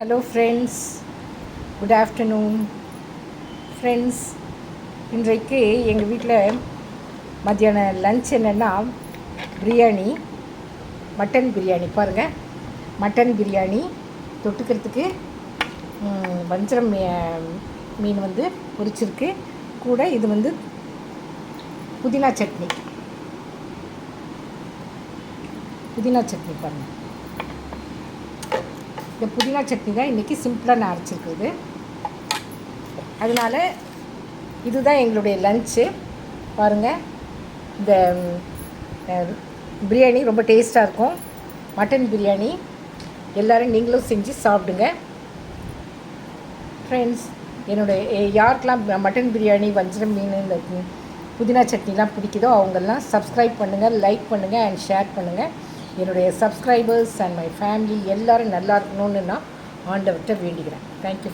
Hello friends, good afternoon friends. இன்றைக்கு எங்கள் வீட்டில் மத்தியான லன்ச் என்னென்னா பிரியாணி, மட்டன் பிரியாணி. பாருங்கள், மட்டன் பிரியாணி தொட்டுக்கிறதுக்கு வஞ்சரம் மீன் வந்து பொரிச்சிருக்கு. கூட இது புதினா சட்னி பாருங்கள். இந்த புதினா சட்னி தான் இன்றைக்கி சிம்பிளாக நான் அரைச்சிருக்குது. அதனால் இதுதான் எங்களுடைய லன்ச்சு. பாருங்கள், இந்த பிரியாணி ரொம்ப டேஸ்ட்டாக இருக்கும். மட்டன் பிரியாணி எல்லோரும் நீங்களும் செஞ்சு சாப்பிடுங்க ஃப்ரெண்ட்ஸ். யாருக்கெல்லாம் மட்டன் பிரியாணி, வஞ்சரம் மீன், இந்த புதினா சட்னிலாம் பிடிக்குதோ அவங்கெல்லாம் சப்ஸ்கிரைப் பண்ணுங்கள், லைக் பண்ணுங்கள் அண்ட் ஷேர் பண்ணுங்கள். என்னுடைய சப்ஸ்கிரைபர்ஸ் அண்ட் மை ஃபேமிலி எல்லோரும் நல்லா இருக்கணும்னு நான் ஆண்டவர்கிட்ட வேண்டிக்கிறேன். தேங்க்யூ.